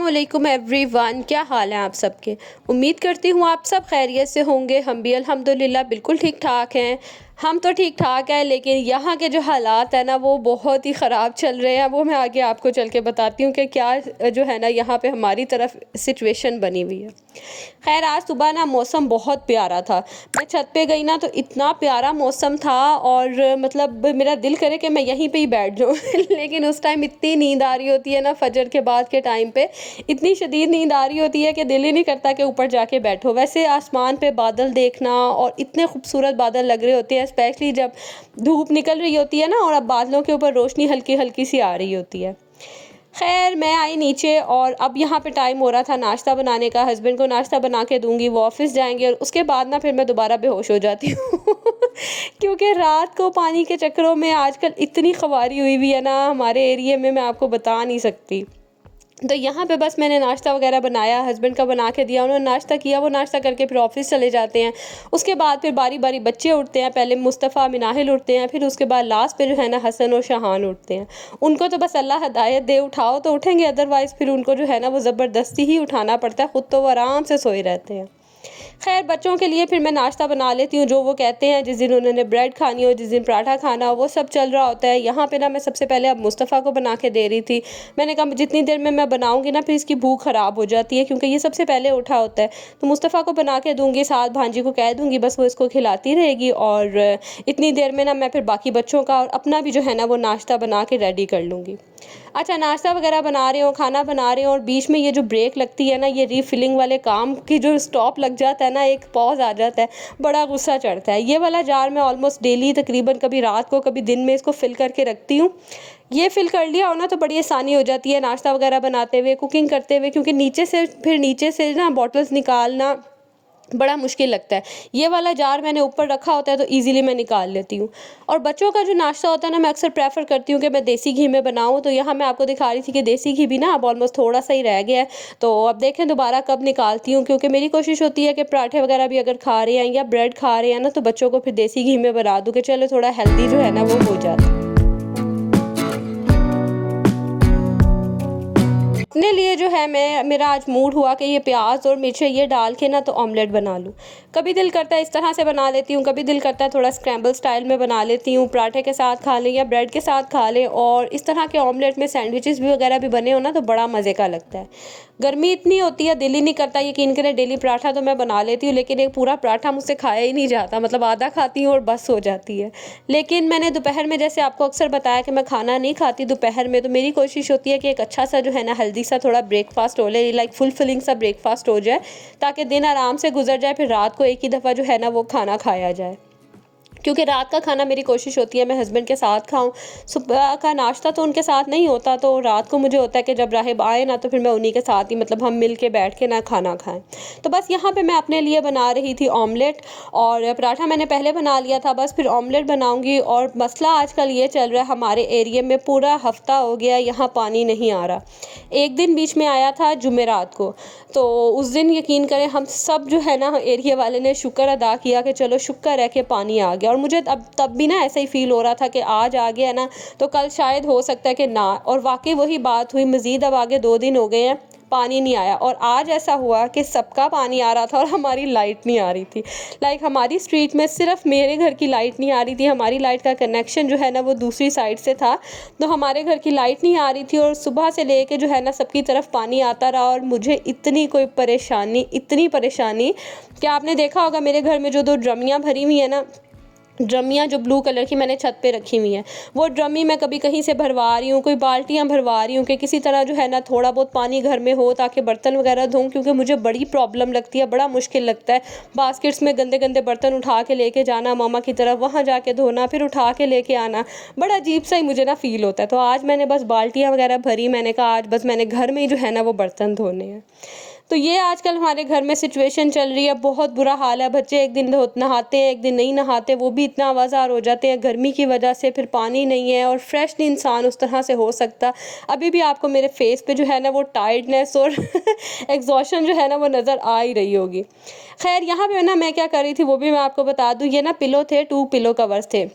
अस्सलामुअलैकुम एवरीवन, क्या हाल है आप सबके। उम्मीद करती हूँ आप सब खैरियत से होंगे। हम भी अल्हम्दुलिल्लाह बिल्कुल ठीक ठाक हैं। हम तो ठीक ठाक है, लेकिन यहाँ के जो हालात है ना वो बहुत ही ख़राब चल रहे हैं। वो मैं आगे आपको चल के बताती हूँ कि क्या जो है ना यहाँ पे हमारी तरफ सिचुएशन बनी हुई है। खैर, आज सुबह ना मौसम बहुत प्यारा था। मैं छत पे गई ना तो इतना प्यारा मौसम था और मतलब मेरा दिल करे कि मैं यहीं पे ही बैठ जाऊँ लेकिन उस टाइम इतनी नींद आ रही होती है ना, फजर के बाद के टाइम पे इतनी शदीद नींद आ रही होती है कि दिल ही नहीं करता कि ऊपर जाके बैठो। वैसे आसमान पे बादल देखना, और इतने खूबसूरत बादल लग रहे होते हैं, स्पेशली जब धूप निकल रही होती है ना और अब बादलों के ऊपर रोशनी हल्की हल्की सी आ रही होती है। खैर, मैं आई नीचे और अब यहाँ पे टाइम हो रहा था नाश्ता बनाने का। हस्बैंड को नाश्ता बना के दूंगी, वो ऑफिस जाएंगे और उसके बाद ना फिर मैं दोबारा बेहोश हो जाती हूँ क्योंकि रात को पानी के चक्करों में आजकल इतनी ख्वारी हुई है ना हमारे एरिया में, मैं आपको बता नहीं सकती। तो यहाँ पे बस मैंने नाश्ता वगैरह बनाया, हस्बैंड का बना के दिया, उन्होंने नाश्ता किया, वो नाश्ता करके फिर ऑफिस चले जाते हैं। उसके बाद फिर बारी बारी बच्चे उठते हैं, पहले मुस्तफ़ा मिनाहिल उठते हैं, फिर उसके बाद लास्ट पे जो है ना हसन और शहान उठते हैं। उनको तो बस अल्लाह हदायत दे उठाओ तो उठेंगे, अदरवाइज़ फिर उनको जो है ना वो ज़बरदस्ती ही उठाना पड़ता है, ख़ुद तो वो आराम से सोए रहते हैं। खैर, बच्चों के लिए फिर मैं नाश्ता बना लेती हूँ, जो वो कहते हैं। जिस दिन उन्होंने ब्रेड खानी हो, जिस दिन पराठा खाना हो, वो सब चल रहा होता है। यहाँ पे ना मैं सबसे पहले अब मुस्तफ़ा को बना के दे रही थी। मैंने कहा जितनी देर में मैं बनाऊँगी ना फिर इसकी भूख ख़राब हो जाती है, क्योंकि ये सबसे पहले उठा होता है। तो मुस्तफ़ा को बना के दूँगी, साथ भांजी को कह दूँगी, बस वो इसको खिलाती रहेगी और इतनी देर में ना मैं फिर बाकी बच्चों का और अपना भी जो है ना वो नाश्ता बना के रेडी कर लूँगी। अच्छा, नाश्ता वगैरह बना रहे हो, खाना बना रहे हो और बीच में ये जो ब्रेक लगती है ना, ये रीफिलिंग वाले काम की जो स्टॉप लग जाता है ना, एक पॉज आ जाता है, बड़ा गुस्सा चढ़ता है। ये वाला जार मैं ऑलमोस्ट डेली तकरीबन कभी रात को कभी दिन में इसको फिल करके रखती हूँ। ये फिल कर लिया हो ना तो बड़ी आसानी हो जाती है नाश्ता वगैरह बनाते हुए, कुकिंग करते हुए, क्योंकि नीचे से ना बॉटल्स निकालना बड़ा मुश्किल लगता है। ये वाला जार मैंने ऊपर रखा होता है तो इजीली मैं निकाल लेती हूँ। और बच्चों का जो नाश्ता होता है ना, मैं अक्सर प्रेफर करती हूँ कि मैं देसी घी में बनाऊँ। तो यहाँ मैं आपको दिखा रही थी कि देसी घी भी ना अब ऑलमोस्ट थोड़ा सा ही रह गया है। तो अब देखें दोबारा कब निकालती हूँ, क्योंकि मेरी कोशिश होती है कि पराठे वगैरह भी अगर खा रहे हैं या ब्रेड खा रहे हैं ना, तो बच्चों को फिर देसी घी में बना दूँ कि चलो थोड़ा हेल्दी जो है ना वो हो जाता है। अपने लिए जो है मेरा आज मूड हुआ कि ये प्याज और मिर्च ये डाल के ना तो ऑमलेट बना लूँ। कभी दिल करता है इस तरह से बना लेती हूँ, कभी दिल करता है थोड़ा स्क्रैम्बल स्टाइल में बना लेती हूँ, पराठे के साथ खा लें या ब्रेड के साथ खा लें। और इस तरह के ऑमलेट में सैंडविचेस भी वगैरह भी बने हो ना तो बड़ा मज़े का लगता है। गर्मी इतनी होती है, दिल ही नहीं करता, यकीन करें डेली पराठा तो मैं बना लेती हूँ, लेकिन एक पूरा पराठा मुझसे खाया ही नहीं जाता, मतलब आधा खाती हूँ और बस हो जाती है। लेकिन मैंने दोपहर में, जैसे आपको अक्सर बताया कि मैं खाना नहीं खाती दोपहर में, तो मेरी कोशिश होती है कि एक अच्छा सा जो है ना हेल्दी सा थोड़ा ब्रेकफास्ट हो ले, लाइक फुलफिलिंग सा ब्रेकफास्ट हो जाए, ताकि दिन आराम से गुजर जाए, फिर रात को एक ही दफ़ा जो है ना वो खाना खाया जाए। क्योंकि रात का खाना मेरी कोशिश होती है मैं हस्बैंड के साथ खाऊं। सुबह का नाश्ता तो उनके साथ नहीं होता, तो रात को मुझे होता है कि जब राहिब आए ना तो फिर मैं उन्हीं के साथ ही, मतलब हम मिल के बैठ के ना खाना खाएं। तो बस यहाँ पे मैं अपने लिए बना रही थी ऑमलेट, और पराठा मैंने पहले बना लिया था, बस फिर ऑमलेट बनाऊंगी। और मसला आजकल ये चल रहा है, हमारे एरिया में पूरा हफ्ता हो गया यहाँ पानी नहीं आ रहा। एक दिन बीच में आया था जुमेरात को, तो उस दिन यकीन करें हम सब जो है ना एरिया वाले ने शुक्र अदा किया कि चलो शुक्र है कि पानी आ गया। और मुझे तब भी ना ऐसा ही फील हो रहा था कि आज आ गया ना तो कल शायद हो सकता है कि ना, और वाकई वही बात हुई। मज़ीद अब आगे 2 दिन हो गए हैं पानी नहीं आया, और आज ऐसा हुआ कि सबका पानी आ रहा था और हमारी लाइट नहीं आ रही थी। लाइक हमारी स्ट्रीट में सिर्फ मेरे घर की लाइट नहीं आ रही थी, हमारी लाइट का कनेक्शन जो है ना वो दूसरी साइड से था, तो हमारे घर की लाइट नहीं आ रही थी। और सुबह से लेके जो है ना सबकी तरफ पानी आता रहा, और मुझे इतनी इतनी परेशानी कि आपने देखा होगा मेरे घर में जो 2 ड्रमियाँ भरी हुई है ना, ड्रमियाँ जो ब्लू कलर की मैंने छत पे रखी हुई हैं, वो ड्रमी मैं कभी कहीं से भरवा रही हूँ, कोई बाल्टियाँ भरवा रही हूँ कि किसी तरह जो है ना थोड़ा बहुत पानी घर में हो ताकि बर्तन वगैरह धोऊँ, क्योंकि मुझे बड़ी प्रॉब्लम लगती है, बड़ा मुश्किल लगता है बास्केट्स में गंदे गंदे बर्तन उठा के लेके जाना मामा की तरफ, वहाँ जाके धोना, फिर उठा के लेके आना, बड़ा अजीब सा ही मुझे ना फील होता है। तो आज मैंने बस बाल्टियाँ वगैरह भरी, मैंने कहा आज बस मैंने घर में ही जो है ना वो बर्तन धोने हैं। तो ये आजकल हमारे घर में सिचुएशन चल रही है, बहुत बुरा हाल है। बच्चे एक दिन नहाते हैं, एक दिन नहीं नहाते, वो भी इतना आवाज़ार हो जाते हैं गर्मी की वजह से, फिर पानी नहीं है और फ्रेश नहीं इंसान उस तरह से हो सकता। अभी भी आपको मेरे फेस पे जो है ना वो टायर्डनेस और एग्जॉशन जो है ना वो नज़र आ ही रही होगी। खैर, यहाँ पे ना मैं क्या कर रही थी वो भी मैं आपको बता दूँ। ये ना पिलो थे, 2 पिलो कवर्स थे,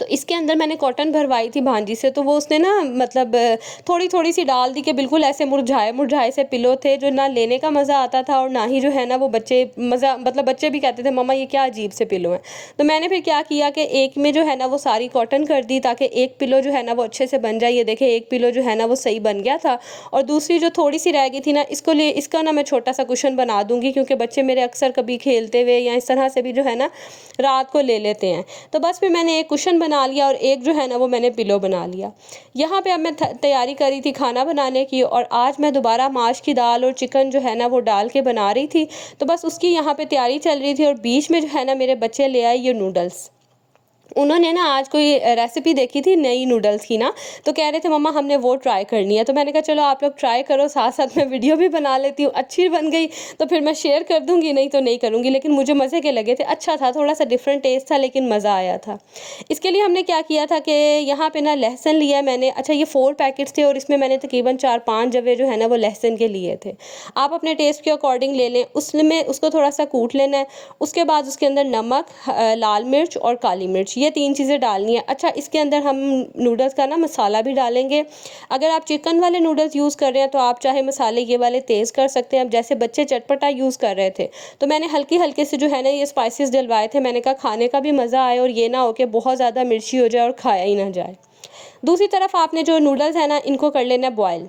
तो इसके अंदर मैंने कॉटन भरवाई थी भांजी से, तो वो उसने ना मतलब थोड़ी थोड़ी सी डाल दी कि बिल्कुल ऐसे मुरझाए मुरझाए से पिलो थे, जो ना लेने का मज़ा आता था और ना ही जो है ना वो बच्चे मज़ा, मतलब बच्चे भी कहते थे मम्मा ये क्या अजीब से पिलो हैं। तो मैंने फिर क्या किया कि एक में जो है ना वो सारी कॉटन कर दी, ताकि एक पिलो जो है ना वो अच्छे से बन जाए। ये देखें, एक पिलो जो है ना वो सही बन गया था, और दूसरी जो थोड़ी सी रह गई थी ना, इसका ना मैं छोटा सा कुशन बना दूंगी, क्योंकि बच्चे मेरे अक्सर कभी खेलते हुए या इस तरह से भी जो है ना रात को ले लेते हैं। तो बस फिर मैंने एक कुशन बना लिया और एक जो है ना वो मैंने पिलो बना लिया। यहाँ पे अब मैं तैयारी करी थी खाना बनाने की, और आज मैं दोबारा माश की दाल और चिकन जो है ना वो डाल के बना रही थी। तो बस उसकी यहाँ पे तैयारी चल रही थी, और बीच में जो है ना मेरे बच्चे ले आए ये नूडल्स। उन्होंने ना आज कोई रेसिपी देखी थी नई नूडल्स की ना, तो कह रहे थे मम्मा हमने वो ट्राई करनी है। तो मैंने कहा चलो आप लोग ट्राई करो, साथ साथ मैं वीडियो भी बना लेती हूँ। अच्छी बन गई तो फिर मैं शेयर कर दूँगी, नहीं तो नहीं करूँगी। लेकिन मुझे मज़े के लगे थे, अच्छा था, थोड़ा सा डिफरेंट टेस्ट था लेकिन मज़ा आया था। इसके लिए हमने क्या किया था कि यहाँ पे ना लहसुन लिया मैंने। अच्छा, ये 4 पैकेट्स थे और इसमें मैंने तकरीबन 4-5 जवे जो है ना वो लहसुन के लिए थे। आप अपने टेस्ट के अकॉर्डिंग ले लें। उसमें उसको थोड़ा सा कूट लेना है। उसके बाद उसके अंदर नमक, लाल मिर्च और काली मिर्च, ये 3 चीज़ें डालनी है। अच्छा, इसके अंदर हम नूडल्स का ना मसाला भी डालेंगे। अगर आप चिकन वाले नूडल्स यूज़ कर रहे हैं तो आप चाहे मसाले ये वाले तेज़ कर सकते हैं। अब जैसे बच्चे चटपटा यूज़ कर रहे थे तो मैंने हल्के हल्के से जो है ना ये स्पाइसेस डलवाए थे। मैंने कहा खाने का भी मज़ा आए और ये ना हो कि बहुत ज़्यादा मिर्ची हो जाए और खाया ही ना जाए। दूसरी तरफ आपने जो नूडल्स है ना इनको कर लेना बॉयल।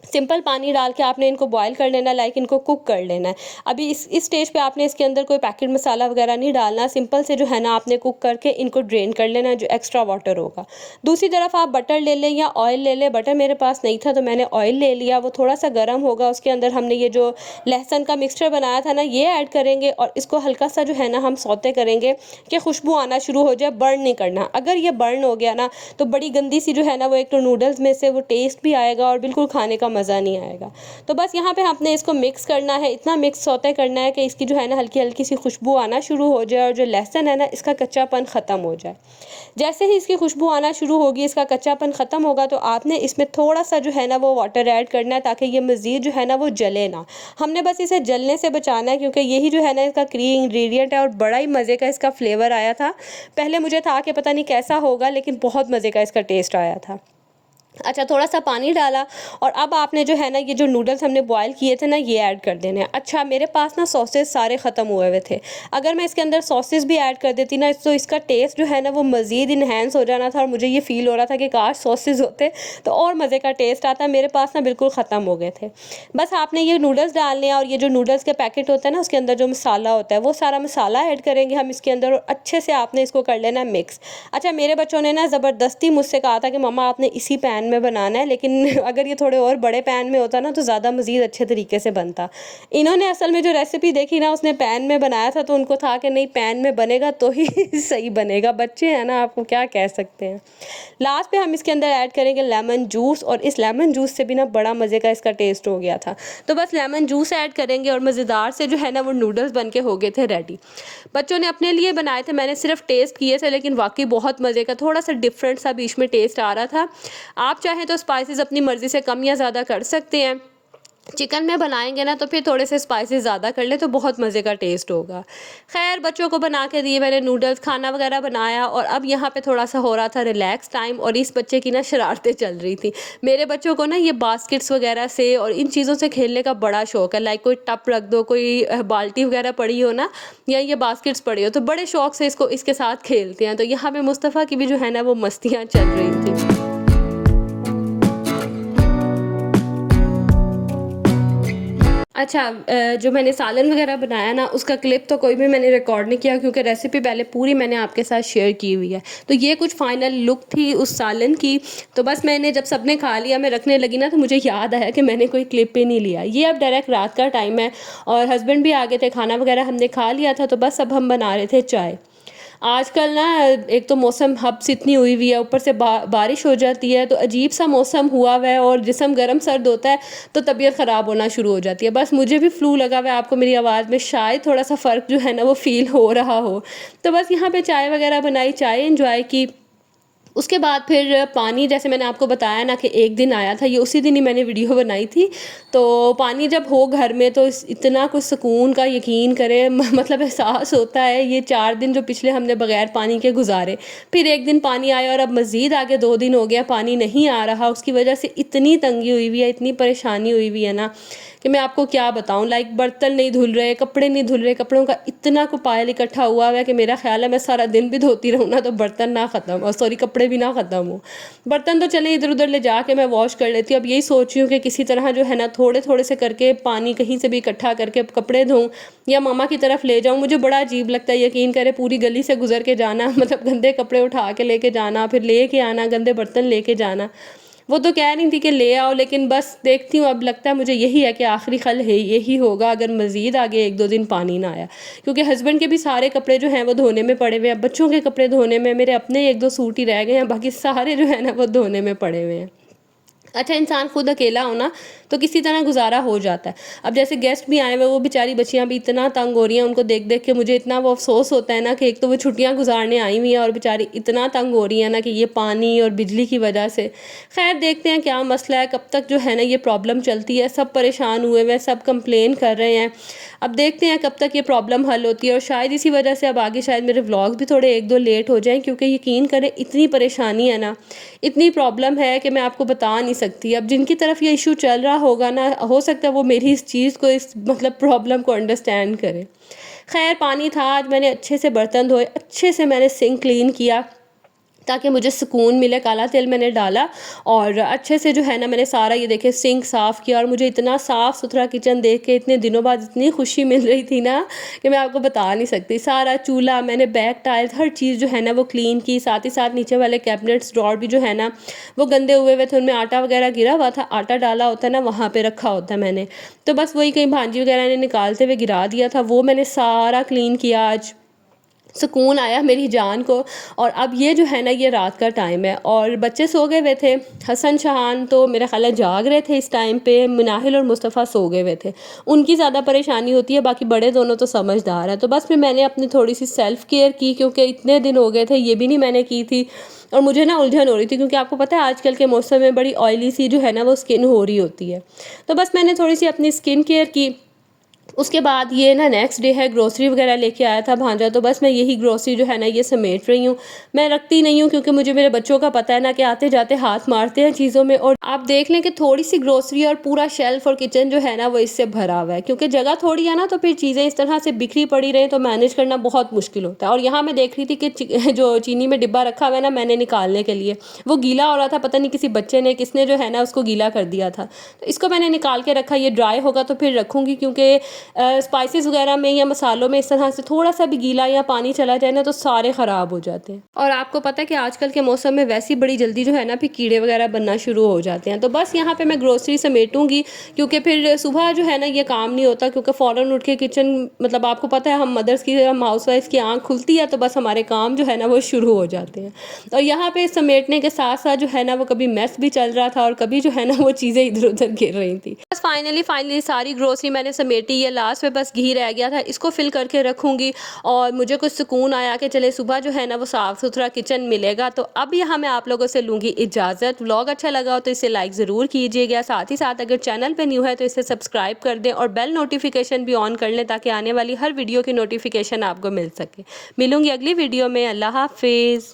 सिंपल पानी डाल के आपने इनको बॉईल कर लेना, लाइक इनको कुक कर लेना है। अभी इस स्टेज पे आपने इसके अंदर कोई पैकेट मसाला वगैरह नहीं डालना। सिंपल से जो है ना आपने कुक करके इनको ड्रेन कर लेना, जो एक्स्ट्रा वाटर होगा। दूसरी तरफ आप बटर ले लें या ऑयल ले लें। बटर मेरे पास नहीं था तो मैंने ऑयल ले लिया। वो थोड़ा सा गर्म होगा, उसके अंदर हमने ये जो लहसुन का मिक्सचर बनाया था ना ये ऐड करेंगे, और इसको हल्का सा जो है ना हम सौते करेंगे कि खुशबू आना शुरू हो जाए। बर्न नहीं करना, अगर ये बर्न हो गया ना तो बड़ी गंदी सी जो है ना वो एक तो नूडल्स में से वो टेस्ट भी आएगा और बिल्कुल खाने का मज़ा नहीं आएगा। तो बस यहाँ पे आपने इसको मिक्स करना है, इतना मिक्स सौते करना है कि इसकी जो है ना हल्की हल्की सी खुशबू आना शुरू हो जाए और जो लहसुन है ना इसका कच्चापन ख़त्म हो जाए। जैसे ही इसकी खुशबू आना शुरू होगी, इसका कच्चापन ख़त्म होगा, तो आपने इसमें थोड़ा सा जो है ना वो वाटर ऐड करना है ताकि ये मज़ीद जो है ना वो जले ना। हमने बस इसे जलने से बचाना है, क्योंकि यही जो है ना इसका की इंग्रेडिएंट है और बड़ा ही मज़े का इसका फ्लेवर आया था। पहले मुझे था कि पता नहीं कैसा होगा, लेकिन बहुत मज़े का इसका टेस्ट आया था। अच्छा, थोड़ा सा पानी डाला और अब आपने जो है ना ये जो नूडल्स हमने बॉईल किए थे ना ये ऐड कर देने हैं। अच्छा, मेरे पास ना सॉसेस सारे ख़त्म हुए हुए थे। अगर मैं इसके अंदर सॉसेस भी ऐड कर देती ना तो इसका टेस्ट जो है ना वो मज़ीद इन्हेंस हो जाना था, और मुझे ये फ़ील हो रहा था कि काश सॉसेस होते तो और मज़े का टेस्ट आता। मेरे पास ना बिल्कुल ख़त्म हो गए थे। बस आपने ये नूडल्स डालने हैं और ये जो नूडल्स के पैकेट होता है ना उसके अंदर जो मसाला होता है वो सारा मसाला ऐड करेंगे हम इसके अंदर, और अच्छे से आपने इसको कर लेना है मिक्स। अच्छा, मेरे बच्चों ने ना ज़बरदस्ती मुझसे कहा था कि मम्मा आपने इसी पैन में बनाना है, लेकिन अगर ये थोड़े और बड़े पैन में होता ना तो ज़्यादा मज़ीद अच्छे तरीके से बनता। इन्होंने असल में जो रेसिपी देखी ना उसने पैन में बनाया था, तो उनको था कि नहीं पैन में बनेगा तो ही सही बनेगा। बच्चे हैं ना, आपको क्या कह सकते हैं। लास्ट पे हम इसके अंदर ऐड करेंगे लेमन जूस, और इस लेमन जूस से भी ना बड़ा मज़े का इसका टेस्ट हो गया था। तो बस लेमन जूस ऐड करेंगे और मज़ेदार से जो है ना वो नूडल्स बन के हो गए थे रेडी। बच्चों ने अपने लिए बनाए थे, मैंने सिर्फ टेस्ट किए थे, लेकिन वाकई बहुत मज़े का, थोड़ा सा डिफरेंट सा बीच में टेस्ट आ रहा था। आप चाहें तो स्पाइसेस अपनी मर्ज़ी से कम या ज़्यादा कर सकते हैं। चिकन में बनाएंगे ना तो फिर थोड़े से स्पाइसेस ज़्यादा कर ले तो बहुत मज़े का टेस्ट होगा। खैर, बच्चों को बना के दिए मैंने नूडल्स, खाना वगैरह बनाया, और अब यहाँ पे थोड़ा सा हो रहा था रिलैक्स टाइम, और इस बच्चे की ना शरारतें चल रही थी। मेरे बच्चों को ना ये बास्केट्स वगैरह से और इन चीज़ों से खेलने का बड़ा शौक है। लाइक कोई टप रख दो, कोई बाल्टी वगैरह पड़ी हो ना, या ये बास्केट्स पड़ी हो, तो बड़े शौक से इसके साथ खेलते हैं। तो यहाँ पे मुस्तफ़ा की भी जो है ना वो मस्तियाँ चल रही थी। अच्छा, जो मैंने सालन वगैरह बनाया ना उसका क्लिप तो कोई भी मैंने रिकॉर्ड नहीं किया, क्योंकि रेसिपी पहले पूरी मैंने आपके साथ शेयर की हुई है। तो ये कुछ फाइनल लुक थी उस सालन की। तो बस मैंने जब सबने खा लिया, मैं रखने लगी ना, तो मुझे याद आया कि मैंने कोई क्लिप ही नहीं लिया। ये अब डायरेक्ट रात का टाइम है और हस्बैंड भी आ गए थे, खाना वगैरह हमने खा लिया था। तो बस अब हम बना रहे थे चाय। आजकल ना एक तो मौसम हब्स इतनी हुई हुई है, ऊपर से बारिश हो जाती है, तो अजीब सा मौसम हुआ हुआ है और जिस्म गर्म सर्द होता है तो तबीयत ख़राब होना शुरू हो जाती है। बस मुझे भी फ्लू लगा हुआ है, आपको मेरी आवाज़ में शायद थोड़ा सा फ़र्क जो है ना वो फ़ील हो रहा हो। तो बस यहाँ पे चाय वगैरह बनाई, चाय एंजॉय की, उसके बाद फिर पानी, जैसे मैंने आपको बताया ना कि एक दिन आया था, ये उसी दिन ही मैंने वीडियो बनाई थी। तो पानी जब हो घर में तो इतना कुछ सुकून का, यकीन करें मतलब एहसास होता है। ये 4 दिन जो पिछले हमने बगैर पानी के गुजारे, फिर एक दिन पानी आया और अब मज़ीद आगे 2 दिन हो गया पानी नहीं आ रहा। उसकी वजह से इतनी तंगी हुई हुई है, इतनी परेशानी हुई हुई है ना कि मैं आपको क्या बताऊं। लाइक बर्तन नहीं धुल रहे, कपड़े नहीं धुल रहे, कपड़ों का इतना को पायल इकट्ठा हुआ है कि मेरा ख्याल है मैं सारा दिन भी धोती रहूँ ना तो बर्तन ना ख़त्म, और सॉरी कपड़े भी ना ख़त्म हो। बर्तन तो चले इधर उधर ले जाके मैं वॉश कर लेती हूँ। अब यही सोच रही हूँ कि किसी तरह जो है ना थोड़े थोड़े से करके पानी कहीं से भी इकट्ठा करके कपड़े धोऊँ या मामा की तरफ ले जाऊँ। मुझे बड़ा अजीब लगता है, यकीन करें, पूरी गली से गुजर के जाना मतलब गंदे कपड़े उठा के लेके जाना, फिर लेके आना, गंदे बर्तन लेके जाना। वो तो कह रही थी कि ले आओ, लेकिन बस देखती हूँ, अब लगता है मुझे यही है कि आखिरी खल है यही होगा अगर मज़ीद आगे 1-2 दिन पानी ना आया। क्योंकि हस्बैंड के भी सारे कपड़े जो हैं वो धोने में पड़े हुए हैं, बच्चों के कपड़े धोने में, मेरे अपने 1-2 सूट ही रह गए हैं, बाकी सारे जो है ना वो धोने में पड़े हुए हैं। अच्छा, इंसान खुद अकेला हो ना तो किसी तरह गुजारा हो जाता है। अब जैसे गेस्ट भी आए हुए, वो बेचारी बच्चियां भी इतना तंग हो रही हैं, उनको देख देख के मुझे इतना वो अफसोस होता है ना कि एक तो वो छुट्टियां गुजारने आई हुई हैं और बेचारी इतना तंग हो रही है ना कि ये पानी और बिजली की वजह से। खैर देखते हैं क्या मसला है, कब तक जो है ना ये प्रॉब्लम चलती है। सब परेशान हुए हुए, सब कंप्लेन कर रहे हैं। अब देखते हैं कब तक ये प्रॉब्लम हल होती है, और शायद इसी वजह से अब आगे शायद मेरे व्लॉग्स भी थोड़े 1-2 लेट हो जाएं, क्योंकि यकीन करें इतनी परेशानी है ना, इतनी प्रॉब्लम है कि मैं आपको बता नहीं सकती। अब जिनकी तरफ ये इशू चल रहा होगा ना, हो सकता है वो मेरी इस चीज़ को, इस मतलब प्रॉब्लम को अंडरस्टैंड करें। खैर पानी था, आज मैंने अच्छे से बर्तन धोए, अच्छे से मैंने सिंक क्लीन किया ताकि मुझे सुकून मिले। काला तेल मैंने डाला और अच्छे से जो है ना मैंने सारा ये देखे सिंक साफ़ किया, और मुझे इतना साफ़ सुथरा किचन देख के इतने दिनों बाद इतनी खुशी मिल रही थी ना कि मैं आपको बता नहीं सकती। सारा चूल्हा मैंने, बैक टाइल्स, हर चीज़ जो है ना वो क्लीन की। साथ ही साथ नीचे वाले कैबिनेट्स ड्रॉर भी जो है ना वो गंदे हुए हुए थे, उनमें आटा वगैरह गिरा हुआ था, आटा डाला होता है ना वहाँ पर रखा होता है मैंने, तो बस वही कहीं भांजी वगैरह ने निकालते हुए गिरा दिया था, वो मैंने सारा क्लीन किया। आज सुकून आया मेरी जान को। और अब ये जो है ना ये रात का टाइम है और बच्चे सो गए हुए थे। हसन शहान तो मेरा ख्याल है जाग रहे थे इस टाइम पे, मुनाहिल और मुस्तफ़ा सो गए हुए थे। उनकी ज़्यादा परेशानी होती है, बाकी बड़े दोनों तो समझदार हैं। तो बस फिर मैंने अपनी थोड़ी सी सेल्फ़ केयर की, क्योंकि इतने दिन हो गए थे ये भी नहीं मैंने की थी, और मुझे ना उलझन हो रही थी, क्योंकि आपको पता है आजकल के मौसम में बड़ी ऑयली सी जो है ना वो स्किन हो रही होती है। तो बस मैंने थोड़ी सी अपनी स्किन केयर की। उसके बाद ये ना नेक्स्ट डे है, ग्रोसरी वगैरह लेके आया था भांजा, तो बस मैं यही ग्रोसरी जो है ना ये समेट रही हूँ। मैं रखती नहीं हूँ क्योंकि मुझे मेरे बच्चों का पता है ना कि आते जाते हाथ मारते हैं चीज़ों में, और आप देख लें कि थोड़ी सी ग्रोसरी और पूरा शेल्फ और किचन जो है ना वो इससे भरा हुआ है। क्योंकि जगह थोड़ी है ना, तो फिर चीज़ें इस तरह से बिखरी पड़ी रहें तो मैनेज करना बहुत मुश्किल होता है। और यहाँ मैं देख रही थी कि जो चीनी में डिब्बा रखा हुआ है ना मैंने निकालने के लिए, वो गीला हो रहा था, पता नहीं किसी बच्चे ने किसने जो है ना उसको गीला कर दिया था, तो इसको मैंने निकाल के रखा। ये ड्राई होगा तो फिर रखूँगी, क्योंकि स्पाइसेस वगैरह में या मसालों में इस तरह से थोड़ा सा भी गीला या पानी चला जाए ना तो सारे ख़राब हो जाते हैं। और आपको पता है कि आजकल के मौसम में वैसी बड़ी जल्दी जो है ना फिर कीड़े वगैरह बनना शुरू हो जाते हैं। तो बस यहाँ पे मैं ग्रोसरी समेटूंगी, क्योंकि फिर सुबह जो है ना ये काम नहीं होता, क्योंकि फ़ौरन उठ के किचन, मतलब आपको पता है हम मदर्स की, हम हाउस वाइफ की आँख खुलती है तो बस हमारे काम जो है ना वो शुरू हो जाते हैं। और यहाँ पे समेटने के साथ साथ जो है ना वो कभी मेस भी चल रहा था और कभी जो है ना वो चीज़ें इधर उधर गिर रही थी। बस फाइनली सारी ग्रोसरी मैंने समेटी। ये लास्ट में बस घी रह गया था, इसको फिल करके रखूँगी। और मुझे कुछ सुकून आया कि चले सुबह जो है ना वो साफ़ सुथरा किचन मिलेगा। तो अब यहाँ मैं आप लोगों से लूँगी इजाज़त। व्लॉग अच्छा लगा हो तो इसे लाइक ज़रूर कीजिएगा, साथ ही साथ अगर चैनल पे न्यू है तो इसे सब्सक्राइब कर दें और बेल नोटिफिकेशन भी ऑन कर लें ताकि आने वाली हर वीडियो की नोटिफिकेशन आपको मिल सके। मिलूँगी अगली वीडियो में। अल्लाह हाफिज़।